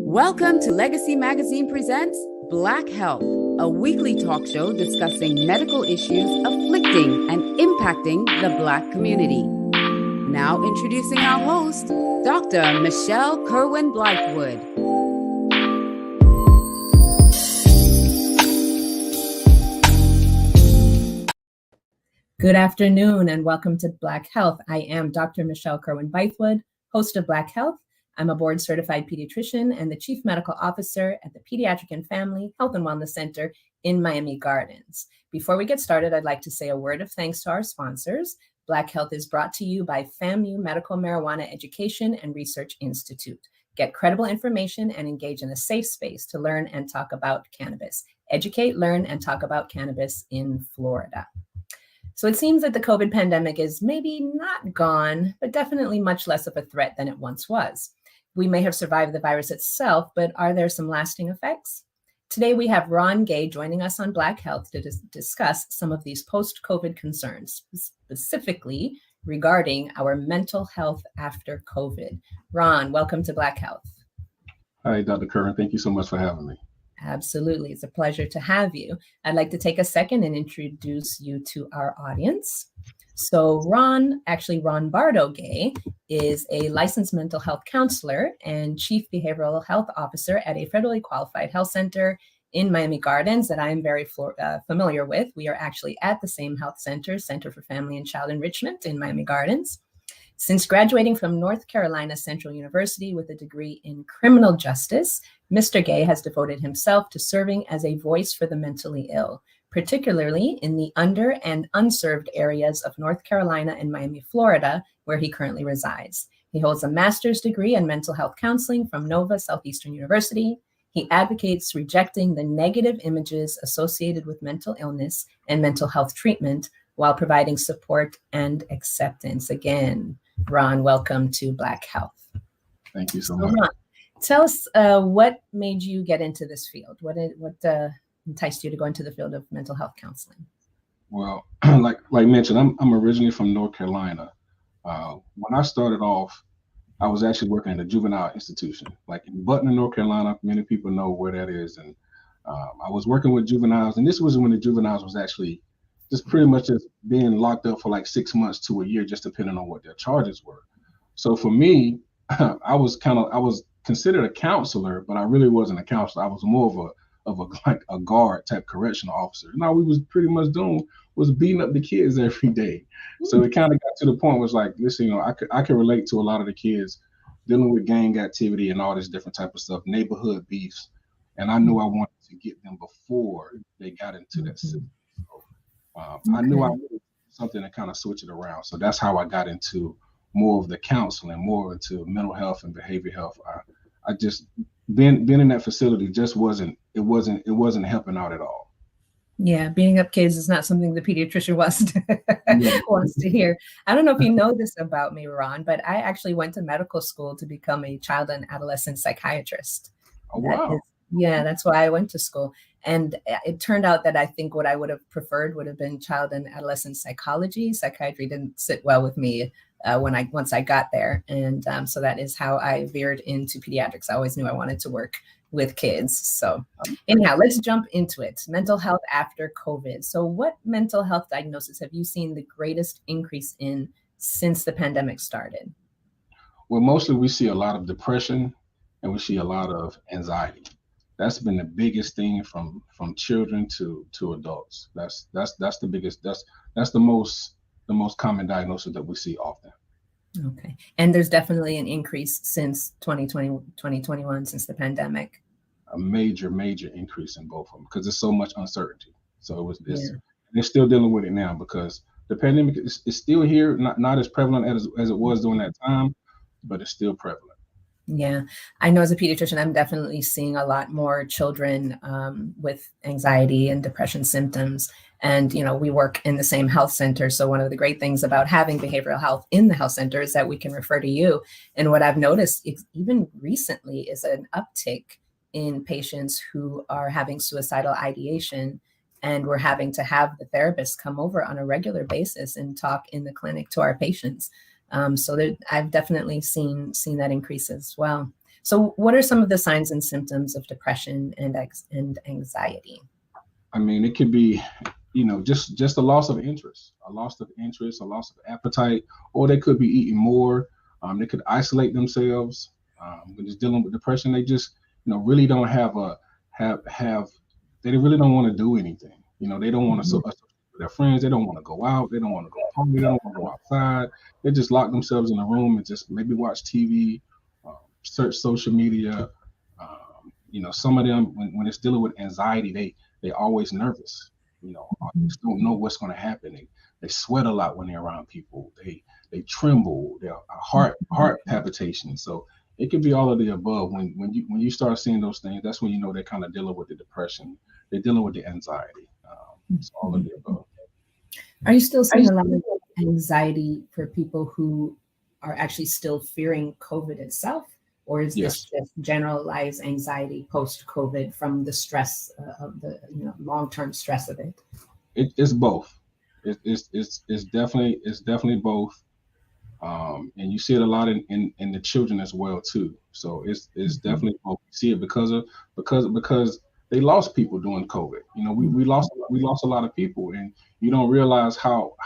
Welcome to Legacy Magazine Presents Black Health, a weekly talk show discussing medical issues afflicting and impacting the Black community. Now introducing our host, Dr. Michelle Kerwin-Blythewood. Good afternoon and welcome to Black Health. I am Dr. Michelle Kerwin-Blythewood, host of Black Health. I'm a board-certified pediatrician and the chief medical officer at the Pediatric and Family Health and Wellness Center in Miami Gardens. Before we get started, I'd like to say a word of thanks to our sponsors. Black Health is brought to you by FAMU Medical Marijuana Education and Research Institute. Get credible information and engage in a safe space to learn and talk about cannabis. Educate, learn, and talk about cannabis in Florida. So it seems that the COVID pandemic is maybe not gone, but definitely much less of a threat than it once was. We may have survived the virus itself, but are there some lasting effects? Today, we have Ron Gay joining us on Black Health to discuss some of these post-COVID concerns, specifically regarding our mental health after COVID. Ron, welcome to Black Health. Hi, Dr. Curran. Thank you so much for having me. Absolutely. It's a pleasure to have you. I'd like to take a second and introduce you to our audience. So Ronbardo Gay is a licensed mental health counselor and chief behavioral health officer at a federally qualified health center in Miami Gardens that I am very familiar with. We are actually at the same health center, Center for Family and Child Enrichment in Miami Gardens. Since graduating from North Carolina Central University with a degree in criminal justice, Mr. Gay has devoted himself to serving as a voice for the mentally ill, particularly in the under and unserved areas of North Carolina and Miami, Florida, where he currently resides. He holds a master's degree in mental health counseling from Nova Southeastern University. He advocates rejecting the negative images associated with mental illness and mental health treatment while providing support and acceptance. Again, Ron, welcome to Black Health. Thank you so much. Ron, tell us what made you get into this field? What enticed you to go into the field of mental health counseling? Well, like mentioned, I'm originally from North Carolina. When I started off, I was actually working at a juvenile institution, like in Butner, North Carolina. Many people know where that is. And I was working with juveniles, and this was when the juveniles was actually just pretty much just being locked up for like 6 months to a year, just depending on what their charges were. So for me, I was considered a counselor, but I really wasn't a counselor. I was more of a guard type correctional officer. And all we was pretty much doing was beating up the kids every day. So it kind of got to the point was like, listen, I could relate to a lot of the kids dealing with gang activity and all this different type of stuff, neighborhood beefs. And I knew I wanted to get them before they got into that system. So, I knew I needed something to kind of switch it around. So that's how I got into more of the counseling, more into mental health and behavioral health. I just being in that facility just wasn't helping out at all. Yeah, beating up kids is not something the pediatrician wants to hear. I don't know if you know this about me, Ron, but I actually went to medical school to become a child and adolescent psychiatrist. Oh, wow. That's why I went to school. And it turned out that I think what I would have preferred would have been child and adolescent psychology. Psychiatry didn't sit well with me once I got there. And so that is how I veered into pediatrics. I always knew I wanted to work with kids. So anyhow, let's jump into it. Mental health after COVID. So what mental health diagnosis have you seen the greatest increase in since the pandemic started? Well, mostly we see a lot of depression and we see a lot of anxiety. That's been the biggest thing from children to adults. That's the biggest. That's the most common diagnosis that we see often. Okay, and there's definitely an increase since 2020, 2021, since the pandemic. A major increase in both of them because there's so much uncertainty. So they're still dealing with it now because the pandemic is still here, not as prevalent as it was during that time, but it's still prevalent. Yeah, I know as a pediatrician, I'm definitely seeing a lot more children with anxiety and depression symptoms. And, we work in the same health center. So one of the great things about having behavioral health in the health center is that we can refer to you. And what I've noticed even recently is an uptick in patients who are having suicidal ideation. And we're having to have the therapist come over on a regular basis and talk in the clinic to our patients. So I've definitely seen that increase as well. So what are some of the signs and symptoms of depression and anxiety? I mean, it could be, just a loss of interest, a loss of appetite, or they could be eating more. They could isolate themselves. When just dealing with depression, they just, really don't they really don't want to do anything. They don't want to associate with their friends. They don't want to go out. They don't want to go home. They don't want to go outside. They just lock themselves in a room and just maybe watch TV, search social media. Some of them, when it's dealing with anxiety, they always nervous. Just don't know what's going to happen. They sweat a lot when they're around people. They tremble. Their heart palpitations. So it could be all of the above. When you start seeing those things, that's when they're kind of dealing with the depression. They're dealing with the anxiety. It's all of the above. Are you still seeing a lot of anxiety for people who are actually still fearing COVID itself? Or is this just generalized anxiety post-COVID from the stress of the long-term stress of it? It's both. It's definitely both. And you see it a lot in the children as well too. So it's definitely both. You see it because they lost people during COVID. We lost a lot of people, and you don't realize how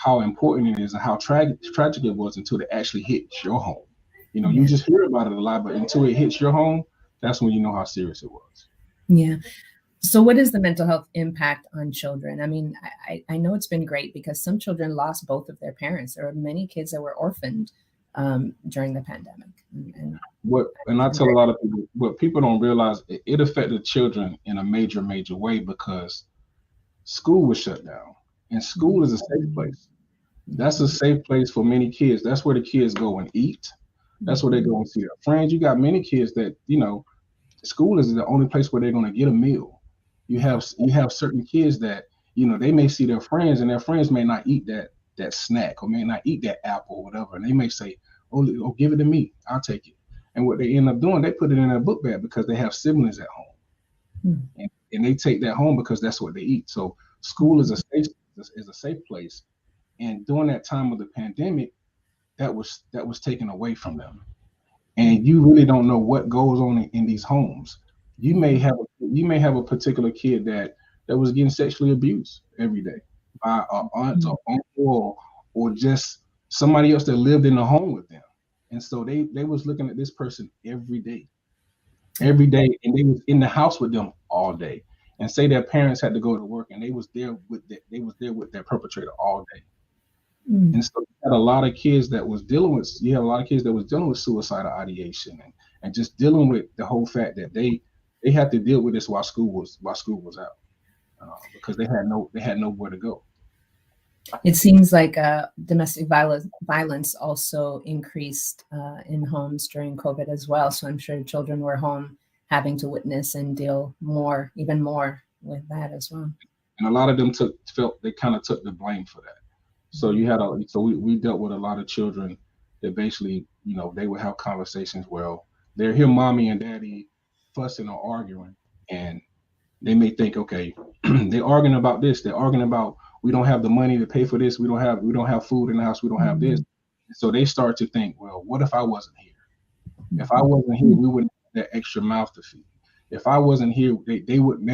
important it is and how tragic it was until it actually hits your home. You just hear about it a lot, but until it hits your home, that's when you know how serious it was. Yeah. So what is the mental health impact on children? I mean, I know it's been great because some children lost both of their parents. There are many kids that were orphaned during the pandemic. And I tell a lot of people, what people don't realize, it affected children in a major way because school was shut down, and school is a safe place. That's a safe place for many kids. That's where the kids go and eat. That's where they go and see their friends. You got many kids that, school is the only place where they're going to get a meal. You have certain kids that, they may see their friends, and their friends may not eat that snack or may not eat that apple or whatever. And they may say, oh, give it to me. I'll take it. And what they end up doing, they put it in their book bag because they have siblings at home. And they take that home because that's what they eat. So school is a safe place. And during that time of the pandemic, that was taken away from them. And you really don't know what goes on in these homes. You may have a particular kid that was getting sexually abused every day by an aunt or uncle or just somebody else that lived in the home with them. And so they was looking at this person every day, and they was in the house with them all day. And say their parents had to go to work, and they was there with their perpetrator all day. And so you had a lot of kids that was dealing with suicidal ideation and just dealing with the whole fact that they had to deal with this while school was out, because they had nowhere to go. It seems like domestic violence also increased in homes during COVID as well. So I'm sure children were home having to witness and deal even more with that as well. And a lot of them felt they kind of took the blame for that. So we dealt with a lot of children that basically, they would have conversations. Well, they're here, mommy and daddy fussing or arguing, and they may think, okay, they're arguing about this. They're arguing about, we don't have the money to pay for this. We don't have food in the house. We don't have this. So they start to think, well, what if I wasn't here? If I wasn't here, we wouldn't have that extra mouth to feed. If I wasn't here, they wouldn't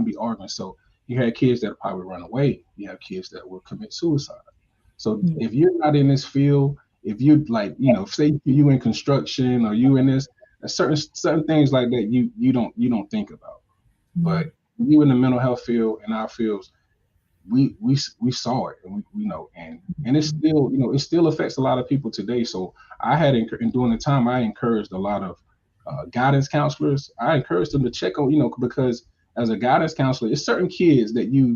be arguing. So you had kids that probably run away. You have kids that will commit suicide. So if you're not in this field, if you say you in construction or you in this, certain things like that, you don't think about. But you in the mental health field, in our fields, we saw it, and we know, and it's still, it still affects a lot of people today. So during the time, I encouraged a lot of guidance counselors. I encouraged them to check on, because as a guidance counselor, it's certain kids that you're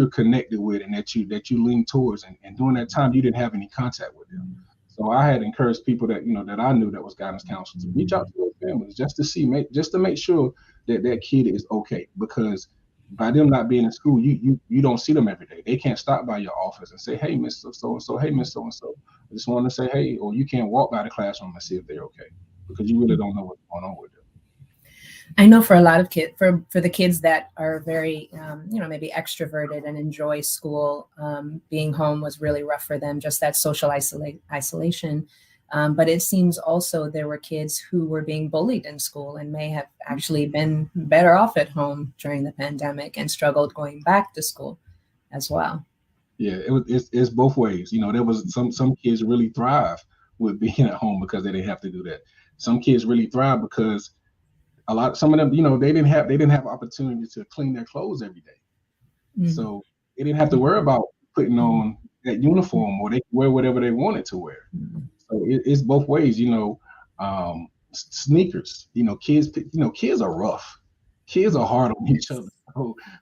connected with and that you lean towards, and during that time you didn't have any contact with them. So I had encouraged people that that I knew that was guidance counselors to reach out to those families just to make sure that kid is okay, because by them not being in school, you don't see them every day. They can't stop by your office and say, hey, Mr. So-and-so, hey, Miss So-and-so, I just want to say hey, or you can't walk by the classroom and see if they're okay, because you really don't know what's going on with them. I know for a lot of kids, for the kids that are very, maybe extroverted and enjoy school, being home was really rough for them, just that social isolation. But it seems also there were kids who were being bullied in school and may have actually been better off at home during the pandemic and struggled going back to school as well. Yeah, it's both ways. There was some kids really thrive with being at home because they didn't have to do that. Some kids really thrive because some of them, they didn't have opportunity to clean their clothes every day. Mm-hmm. So they didn't have to worry about putting on that uniform, or they could wear whatever they wanted to wear. Mm-hmm. So it's both ways. Sneakers. Kids are rough. Kids are hard on each other.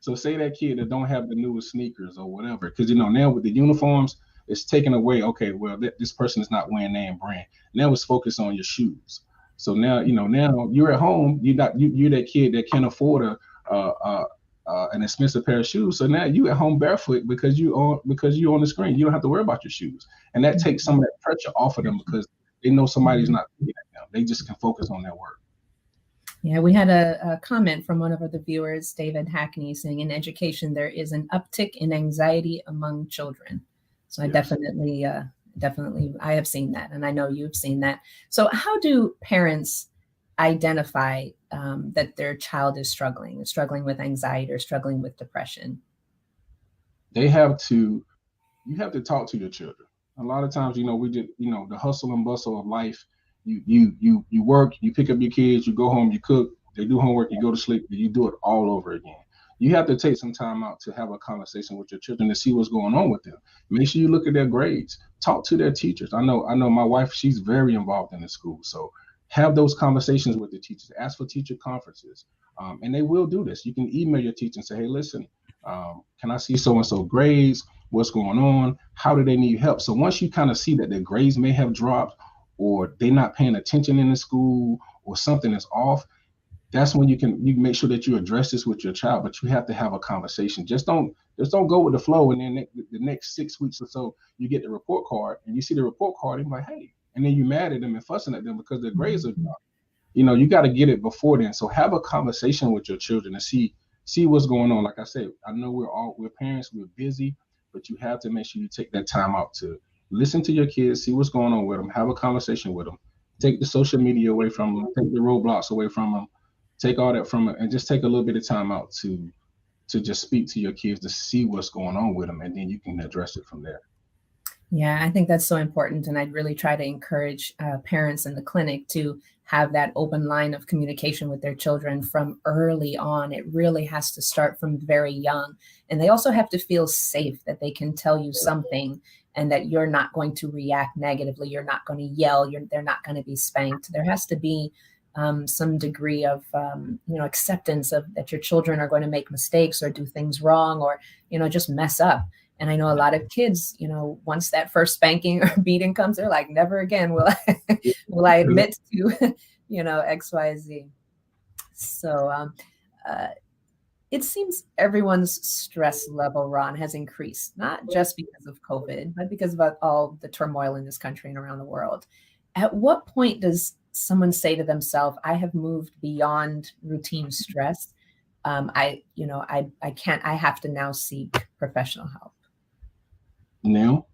So say that kid that don't have the newest sneakers or whatever, because now with the uniforms, it's taken away. Okay, well this person is not wearing name brand. Now it's focused on your shoes. So now now you're at home. You're that kid that can't afford an expensive pair of shoes. So now you at home barefoot because you're on the screen. You don't have to worry about your shoes, and that takes some of that pressure off of them because they know somebody's not looking at them. They just can focus on their work. Yeah, we had a comment from one of the viewers, David Hackney, saying in education there is an uptick in anxiety among children. So I definitely, I have seen that, and I know you've seen that. So how do parents identify that their child is struggling with anxiety or struggling with depression? You have to talk to your children. A lot of times, we just, the hustle and bustle of life. You work, you pick up your kids, you go home, you cook, they do homework, you go to sleep, you do it all over again. You have to take some time out to have a conversation with your children to see what's going on with them. Make sure you look at their grades, talk to their teachers. I know my wife, she's very involved in the school. So have those conversations with the teachers, ask for teacher conferences. And they will do this. You can email your teacher and say, hey, listen, can I see so-and-so grades? What's going on? How do they need help? So once you kind of see that their grades may have dropped, or they're not paying attention in the school, or something is off, that's when you can make sure that you address this with your child. But you have to have a conversation. Just don't go with the flow. And then the next 6 weeks or so, you get the report card and you see the report card and you're like, hey, and then you're mad at them and fussing at them because their grades are dropped. You got to get it before then. So have a conversation with your children and see what's going on. Like I said, I know we're parents, we're busy, but you have to make sure you take that time out to listen to your kids, see what's going on with them, have a conversation with them, take the social media away from them, take the roadblocks away from them, take all that from them, and just take a little bit of time out to just speak to your kids to see what's going on with them, and then you can address it from there. Yeah, I think that's so important. And I'd really try to encourage parents in the clinic to have that open line of communication with their children from early on. It really has to start from very young. And they also have to feel safe that they can tell you something and that you're not going to react negatively. You're not going to yell. They're not going to be spanked. There has to be some degree of, acceptance of that your children are going to make mistakes or do things wrong or, just mess up. And I know a lot of kids, once that first spanking or beating comes, they're like, never again will I admit to, X, Y, Z. So it seems everyone's stress level, Ron, has increased, not just because of COVID, but because of all the turmoil in this country and around the world. At what point does someone say to themselves, I have moved beyond routine stress? I have to now seek professional help. Now,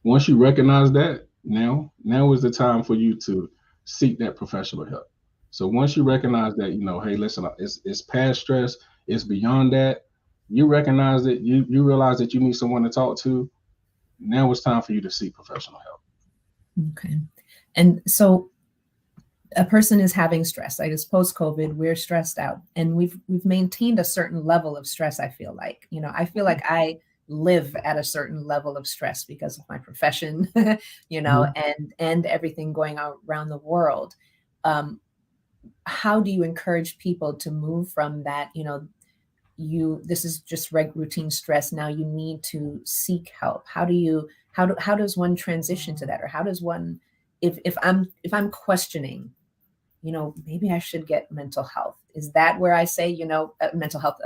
once you recognize that, now is the time for you to seek that professional help. So once you recognize that, hey, listen, it's past stress, it's beyond that, you recognize it, you realize that you need someone to talk to, now it's time for you to seek professional help. Okay. And so a person is having stress. I guess post-COVID, we're stressed out, and we've maintained a certain level of stress. I feel like, I live at a certain level of stress because of my profession, and everything going on around the world. How do you encourage people to move from that? This is just routine stress. Now you need to seek help. How does one transition to that? Or how does one, if I'm questioning, maybe I should get mental health. Is that where I say, mental health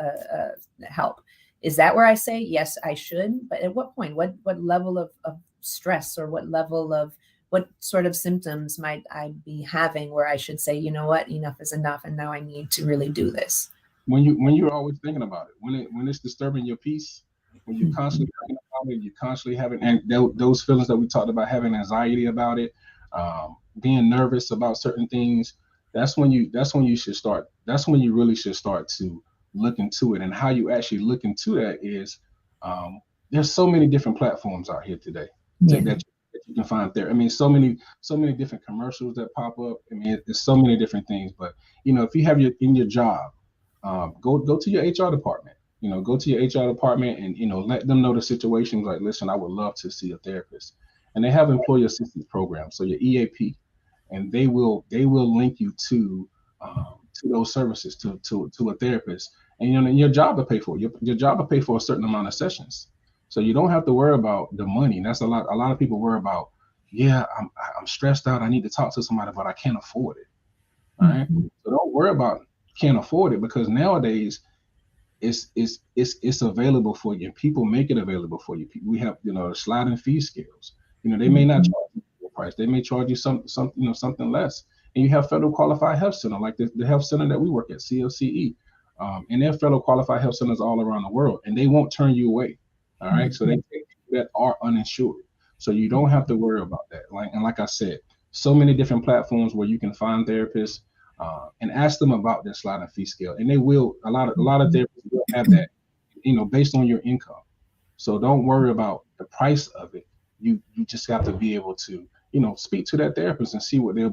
help? Is that where I say, yes, I should? But at what point, what level of stress or what sort of symptoms might I be having where I should say, enough is enough. And now I need to really do this. When you're always thinking about it, when it's disturbing your peace, when you're constantly thinking about it, you're constantly having, and those feelings that we talked about, having anxiety about it, being nervous about certain things, that's when you should start. That's when you really should start to look into it. And how you actually look into that is, there's so many different platforms out here today that you can find there. I mean, so many different commercials that pop up. I mean, there's so many different things. But if you have your job, go to your HR department. Go to your HR department and let them know the situation. Like, listen, I would love to see a therapist, and they have employee assistance programs. So your EAP, and they will link you to those services, to a therapist, and your job will pay for it. Your job will pay for a certain amount of sessions, so you don't have to worry about the money. And that's a lot of people worry about. Yeah, I'm stressed out. I need to talk to somebody, but I can't afford it. All right, so don't worry about can't afford it, because nowadays it's available for you, and people make it available for you. We have sliding fee scales. They may not charge you full price. They may charge you something less. And you have federal qualified health center, like the health center that we work at, CLCE, and there are federal qualified health centers all around the world, and they won't turn you away. All right, so they take people that are uninsured, so you don't have to worry about that. Like I said, so many different platforms where you can find therapists. And ask them about their sliding fee scale, and they will. A lot of therapists will have that, based on your income. So don't worry about the price of it. You just have to be able to, speak to that therapist and see what they're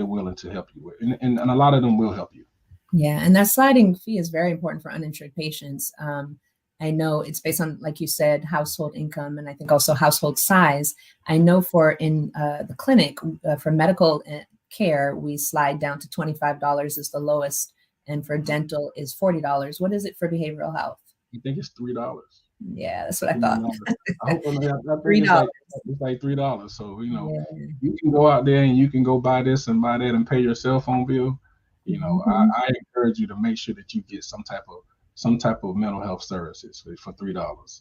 willing to help you with, and a lot of them will help you. Yeah, and that sliding fee is very important for uninsured patients. I know it's based on, like you said, household income, and I think also household size. I know in the clinic for medical care, we slide down to $25 is the lowest, and for dental is $40. What is it for behavioral health? I think it's $3. Yeah, that's what I thought. I think $3. It's like $3. So you can go out there and you can go buy this and buy that and pay your cell phone bill. I encourage you to make sure that you get some type of mental health services for $3.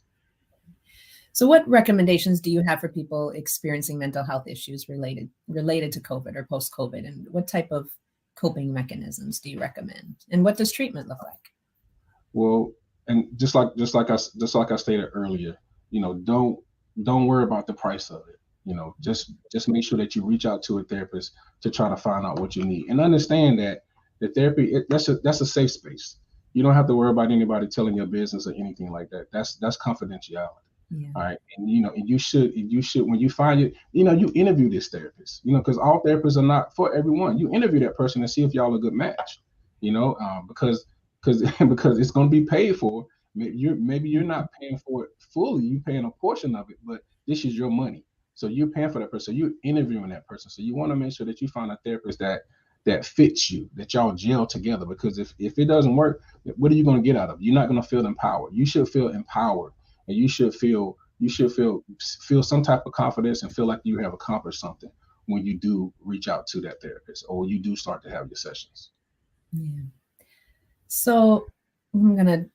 So what recommendations do you have for people experiencing mental health issues related to COVID or post-COVID? And what type of coping mechanisms do you recommend? And what does treatment look like? Well, and just like I stated earlier, don't worry about the price of it. Just make sure that you reach out to a therapist to try to find out what you need, and understand that the therapy, that's a safe space. You don't have to worry about anybody telling your business or anything like that. That's confidentiality. Yeah. All right. And you should when you find it, you interview this therapist, because all therapists are not for everyone. You interview that person and see if y'all are a good match, because it's going to be paid for. Maybe you're not paying for it fully, you're paying a portion of it, but this is your money. So you're paying for that person. So you're interviewing that person. So you want to make sure that you find a therapist that fits you, that y'all gel together, because if it doesn't work, what are you going to get out of it? You're not going to feel empowered. You should feel empowered. And you should feel some type of confidence and feel like you have accomplished something when you do reach out to that therapist, or you do start to have your sessions. Yeah. So I'm going to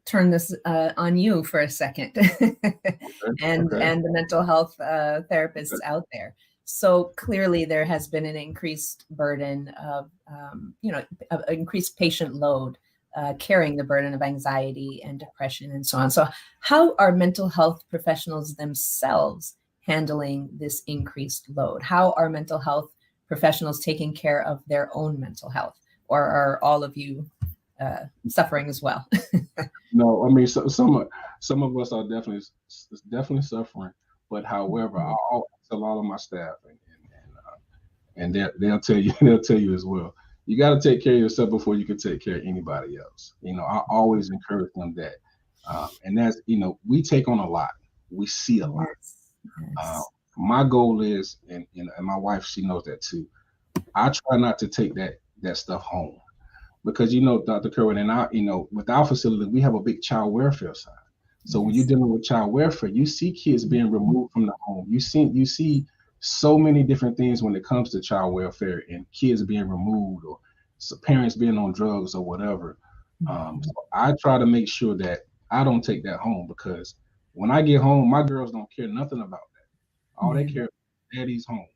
turn this on you for a second, and the mental health therapists out there. So clearly there has been an increased burden of, increased patient load, carrying the burden of anxiety and depression and so on. So how are mental health professionals themselves handling this increased load? How are mental health professionals taking care of their own mental health? Or are all of you suffering as well? No, I mean, some of us are definitely suffering. But however, I'll tell all of my staff, and they'll tell you as well. You got to take care of yourself before you can take care of anybody else. I always encourage them that, and that's we take on a lot, we see a lot. Yes. My goal is, and my wife, she knows that too. I try not to take that stuff home, because Dr. Kerwin and I, with our facility, we have a big child welfare side. So when you're dealing with child welfare, you see kids being removed from the home. You see so many different things when it comes to child welfare and kids being removed, or parents being on drugs or whatever. So I try to make sure that I don't take that home, because when I get home, my girls don't care nothing about that. All they care about is daddy's home.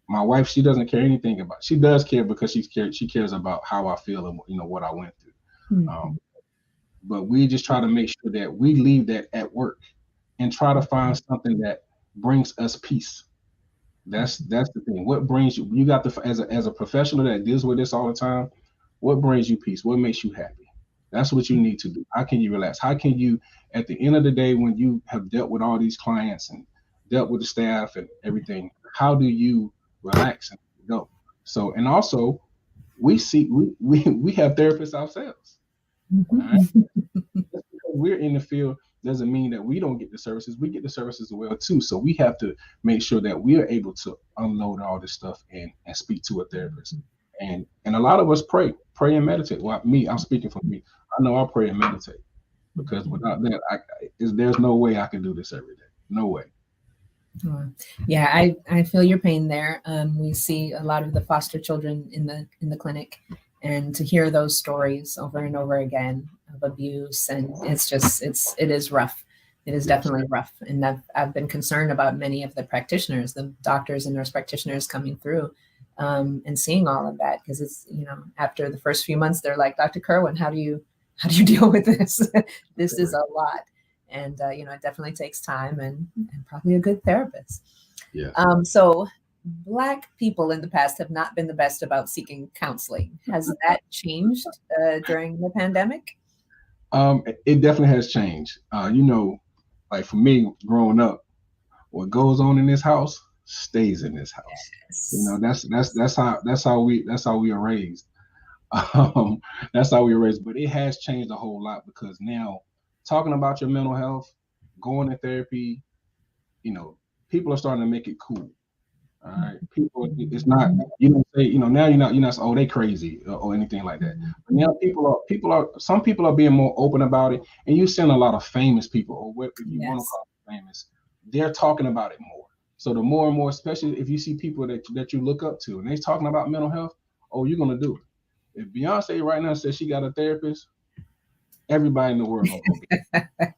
My wife, she doesn't care anything about. She does care because she cares about how I feel and what I went through. But we just try to make sure that we leave that at work and try to find something that brings us peace. That's the thing. What brings you? You got the as a professional that deals with this all the time. What brings you peace? What makes you happy? That's what you need to do. How can you relax? How can you, at the end of the day, when you have dealt with all these clients and dealt with the staff and everything, how do you relax and go? So, and also, we have therapists ourselves. All right, Mhm. just because we're in the field doesn't mean that we don't get the services. We get the services as well too. So we have to make sure that we are able to unload all this stuff and speak to a therapist. And a lot of us pray and meditate. Well, me, I'm speaking for me. I know I pray and meditate because without that, there's no way I can do this every day. No way. Oh, yeah, I feel your pain there. We see a lot of the foster children in the clinic, and to hear those stories over and over again of abuse, and it is rough. It is Yes. definitely rough, and I've been concerned about many of the practitioners, the doctors and nurse practitioners coming through, and seeing all of that, because it's, after the first few months they're like, Dr. Kerwin, how do you deal with this? This is a lot. And it definitely takes time and probably a good therapist. Yes. So Black people in the past have not been the best about seeking counseling. Has that changed during the pandemic? It definitely has changed. Like for me growing up, what goes on in this house stays in this house. Yes. That's how we are raised. Um, that's how we were raised. But it has changed a whole lot because now talking about your mental health, going to therapy, you know, people are starting to make it cool. All right, people, it's not, say, now you're not oh, they crazy or anything like that. But now some people are being more open about it, and you send a lot of famous people, or what if you want to Yes. call them famous, they're talking about it more. So the more and more, especially if you see people that you look up to, and they're talking about mental health, oh, you're gonna do it. If Beyonce right now says she got a therapist, everybody in the world gonna go get it.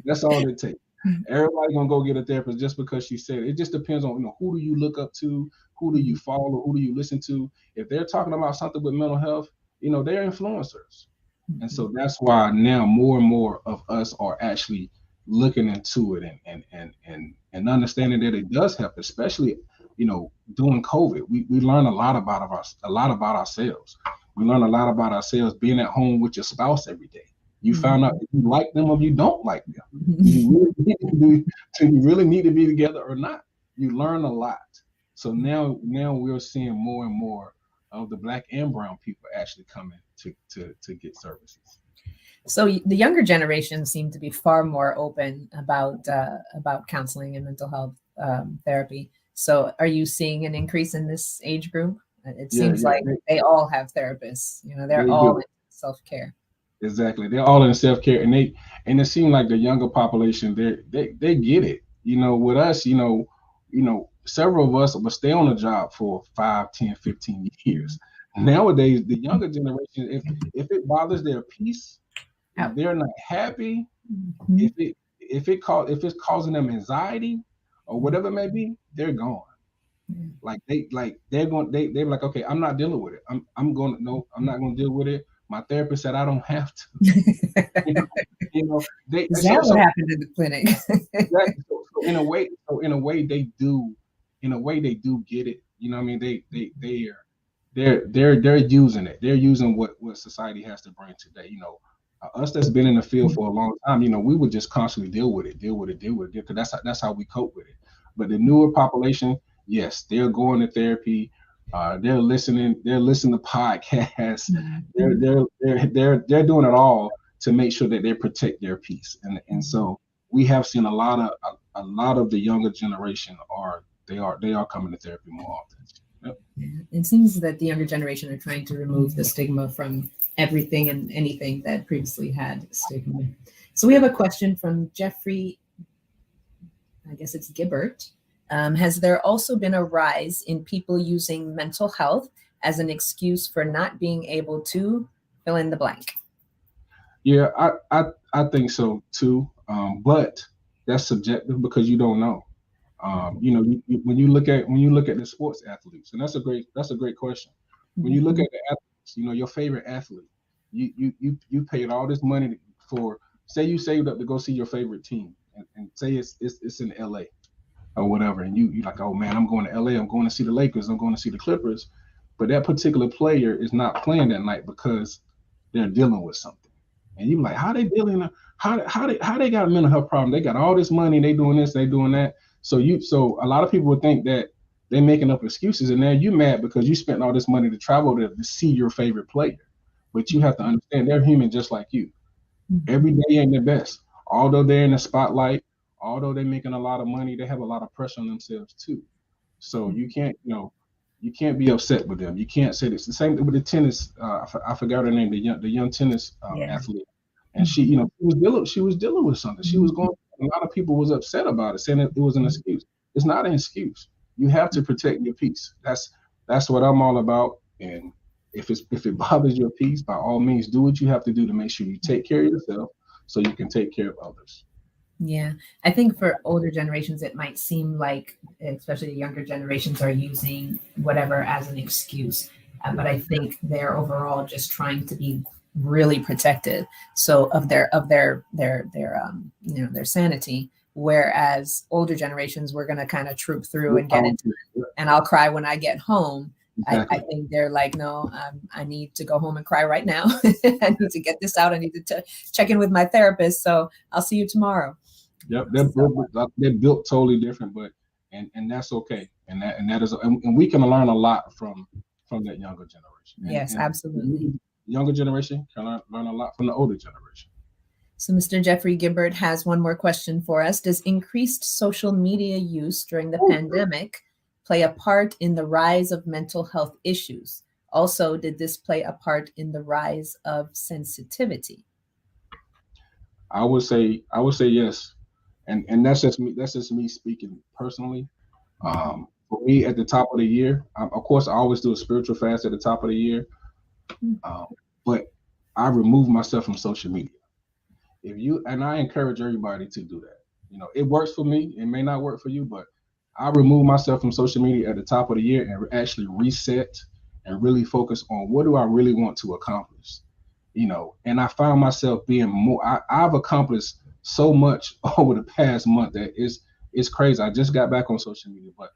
That's all it takes. Everybody gonna go get a therapist just because she said it. It just depends on who do you look up to, who do you follow, who do you listen to. If they're talking about something with mental health, they're influencers. And so that's why now more and more of us are actually looking into it and understanding that it does help, especially during COVID. We learn a lot about ourselves. We learn a lot about ourselves being at home with your spouse every day. You found out if you like them or you don't like them. Do you really need to be together or not? You learn a lot. So now we're seeing more and more of the Black and brown people actually coming to get services. So the younger generation seem to be far more open about counseling and mental health therapy. So are you seeing an increase in this age group? It Yeah, seems yeah, like they all have therapists. They're they all do. in self-care. Exactly. They're all in self-care, and it seems like the younger population they get it. With us, several of us will stay on a job for 5, 10, 15 years. Nowadays, the younger generation, if it bothers their peace, if Out. they're not happy, Mhm. if it's causing them anxiety or whatever it may be, they're gone. They're like, okay, I'm not dealing with it. I'm going to no, I'm not going to deal with it. My therapist said I don't have to. You know, they Is so that what so happened in the clinic? exactly. So in a way they do, they do get it. You know what I mean? They're using it. They're using what society has to bring today. Us that's been in the field for a long time, we would just constantly deal with it, because that's how we cope with it. But the newer population, yes, they're going to therapy. They're listening to podcasts. They're Mhm. they're they're doing it all to make sure that they protect their peace. And so we have seen a lot of the younger generation they are coming to therapy more often. Yep. Yeah. It seems that the younger generation are trying to remove the stigma from everything and anything that previously had stigma. So we have a question from Jeffrey, I guess it's Gibbert. Has there also been a rise in people using mental health as an excuse for not being able to fill in the blank? Yeah, I think so too. But that's subjective because you don't know. When you look at the sports athletes, and that's a great question. When you look at the athletes, your favorite athlete, you paid all this money for. Say you saved up to go see your favorite team, and say it's in LA. or whatever, and you like, oh man, I'm going to LA, I'm going to see the Lakers, I'm going to see the Clippers, but that particular player is not playing that night because they're dealing with something. And you like, how they dealing? How they got a mental health problem? They got all this money, they doing this, they doing that. So a lot of people would think that they're making up excuses, and now you mad because you spent all this money to travel to see your favorite player. But you have to understand they're human just like you. Every day ain't their best. Although they're in the spotlight, although they're making a lot of money, they have a lot of pressure on themselves too. So you can't be upset with them. You can't say this. The same with the tennis. I forgot her name, the young tennis athlete, and she was dealing with something. She was going. A lot of people was upset about it, saying it was an excuse. It's not an excuse. You have to protect your peace. That's what I'm all about. And if it bothers your peace, by all means, do what you have to do to make sure you take care of yourself so you can take care of others. Yeah, I think for older generations, it might seem like, especially the younger generations, are using whatever as an excuse. But I think they're overall just trying to be really protected, so of their their sanity. Whereas older generations, we're going to kind of troop through and get into it, and I'll cry when I get home. Exactly. I think they're like, no, I need to go home and cry right now. I need to get this out. I need to check in with my therapist. So I'll see you tomorrow. Yep, they're built totally different, but and that's okay, and that is, and we can learn a lot from that younger generation. Yes, absolutely. Younger generation can learn a lot from the older generation. So Mr. Jeffrey Gibbard has one more question for us. Does increased social media use during the pandemic play a part in the rise of mental health issues? Also, did this play a part in the rise of sensitivity? I would say yes. And that's just me speaking personally. For me, at the top of the year, of course, I always do a spiritual fast at the top of the year. But I remove myself from social media. I encourage everybody to do that. It works for me. It may not work for you, but I remove myself from social media at the top of the year and actually reset and really focus on what do I really want to accomplish. And I found myself being more. I've accomplished so much over the past month that it's crazy. I just got back on social media, but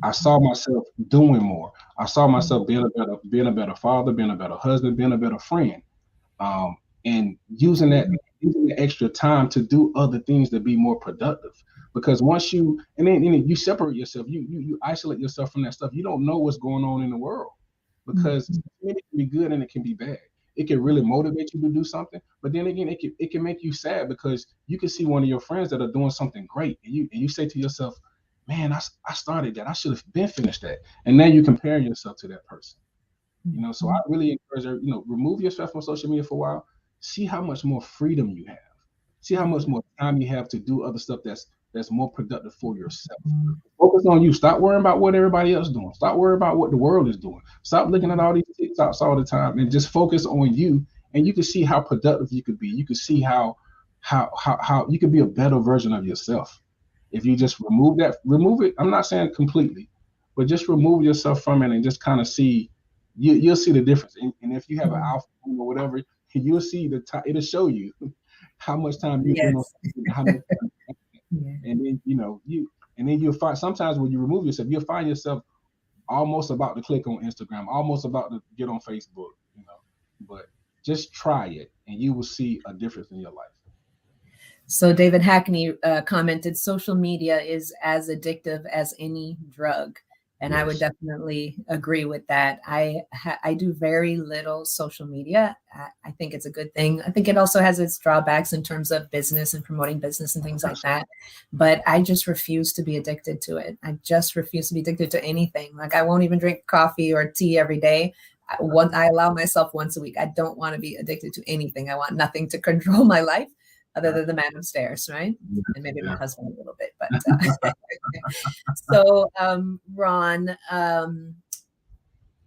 I saw myself doing more. I saw myself being a better father, being a better husband, being a better friend, and using the extra time to do other things to be more productive. Because once you you separate yourself, you isolate yourself from that stuff. You don't know what's going on in the world, because it can be good and it can be bad. It can really motivate you to do something, but then again, it can make you sad because you can see one of your friends that are doing something great, and you say to yourself, "Man, I started that. I should have been finished that." And then you compare yourself to that person. So I really encourage her, remove yourself from social media for a while. See how much more freedom you have. See how much more time you have to do other stuff that's more productive for yourself. Focus on you. Stop worrying about what everybody else is doing. Stop worrying about what the world is doing. Stop looking at all these TikToks all the time and just focus on you. And you can see how productive you could be. You can see how you could be a better version of yourself. If you just remove it. I'm not saying completely, but just remove yourself from it and just kind of see, you'll see the difference. And if you have an alpha or whatever, you'll see the time. It'll show you how much time you spend on something, how much time. And then you'll find sometimes when you remove yourself, you'll find yourself almost about to click on Instagram, almost about to get on Facebook, but just try it and you will see a difference in your life. So David Hackney commented, social media is as addictive as any drug. And yes. I would definitely agree with that. I do very little social media. I think it's a good thing. I think it also has its drawbacks in terms of business and promoting business and things like that. But I just refuse to be addicted to it. I just refuse to be addicted to anything. Like I won't even drink coffee or tea every day. I allow myself once a week. I don't want to be addicted to anything. I want nothing to control my life other than the man upstairs, right? And maybe my husband a little bit, but so Ron,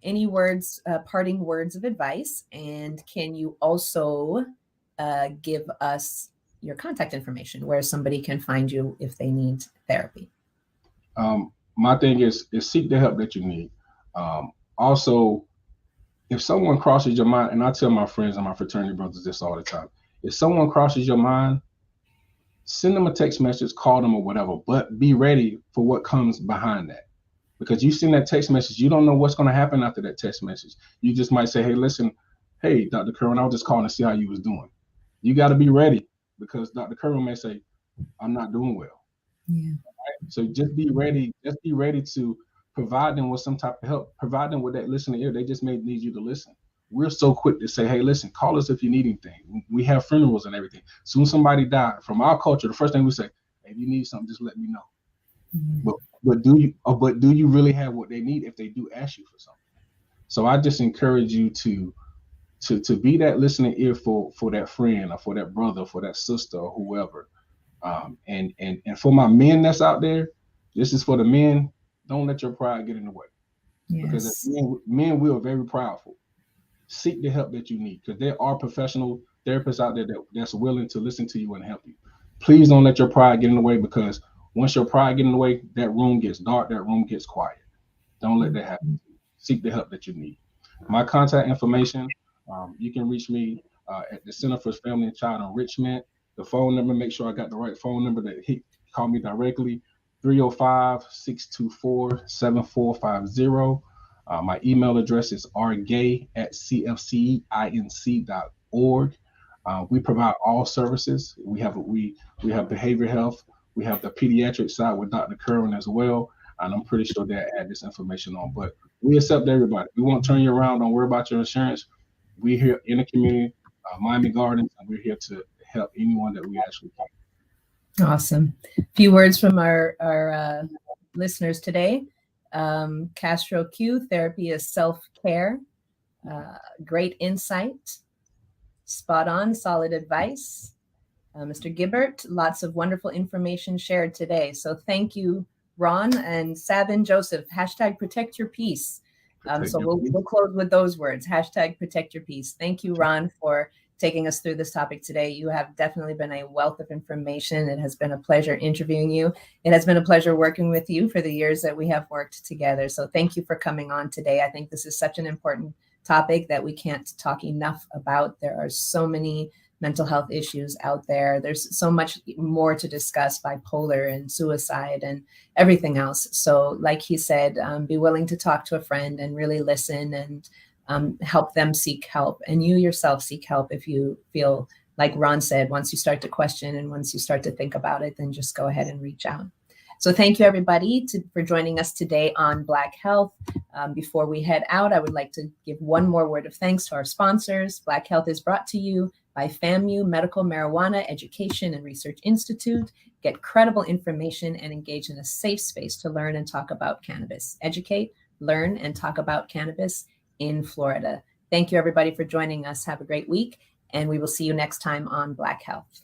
any words, parting words of advice, and can you also give us your contact information where somebody can find you if they need therapy? My thing is seek the help that you need. Also, if someone crosses your mind, and I tell my friends and my fraternity brothers this all the time, if someone crosses your mind, send them a text message, call them or whatever, but be ready for what comes behind that. Because you send that text message, you don't know what's going to happen after that text message. You just might say, hey, listen, hey, Dr. Kerwin, I was just calling to see how you was doing. You got to be ready, because Dr. Kerwin may say, I'm not doing well. Yeah. Right? So just be ready. Just be ready to provide them with some type of help. Provide them with that listening ear. They just may need you to listen. We're so quick to say, hey, listen, call us if you need anything. We have funerals and everything. Soon somebody died. From our culture, the first thing we say, hey, if you need something, just let me know. Mm-hmm. But do you really have what they need if they do ask you for something? So I just encourage you to be that listening ear for that friend or for that brother, for that sister or whoever. And for my men that's out there, this is for the men. Don't let your pride get in the way. Yes. Because as men, we are very prideful. Seek the help that you need, because there are professional therapists out there that's willing to listen to you and help you. Please don't let your pride get in the way, because once your pride gets in the way, that room gets dark, that room gets quiet. Don't let that happen. Seek the help that you need. My contact information, you can reach me at the Center for Family and Child Enrichment. The phone number, make sure I got the right phone number that he call me directly, 305-624-7450. My email address is rgay@cfcinc.org. We provide all services. We have behavioral health. We have the pediatric side with Dr. Kerwin as well. And I'm pretty sure they'll add this information on. But we accept everybody. We won't turn you around. Don't worry about your insurance. We're here in the community, Miami Gardens, and we're here to help anyone that we actually can. Awesome. A few words from our listeners today. Castro Q, therapy is self-care. Great insight. Spot on, solid advice. Mr. Gibbert, lots of wonderful information shared today. So thank you, Ron and Sabin Joseph. # protect your peace. So we'll close with those words. # protect your peace. Thank you, Ron, for taking us through this topic today. You have definitely been a wealth of information. It has been a pleasure interviewing you. It has been a pleasure working with you for the years that we have worked together. So thank you for coming on today. I think this is such an important topic that we can't talk enough about. There are so many mental health issues out there. There's so much more to discuss, bipolar and suicide and everything else. So like he said, be willing to talk to a friend and really listen and help them seek help. And you yourself seek help if you feel, like Ron said, once you start to question and once you start to think about it, then just go ahead and reach out. So thank you, everybody, for joining us today on Black Health. Before we head out, I would like to give one more word of thanks to our sponsors. Black Health is brought to you by FAMU Medical Marijuana Education and Research Institute. Get credible information and engage in a safe space to learn and talk about cannabis. Educate, learn, and talk about cannabis in Florida. Thank you, everybody, for joining us. Have a great week, and we will see you next time on Black Health.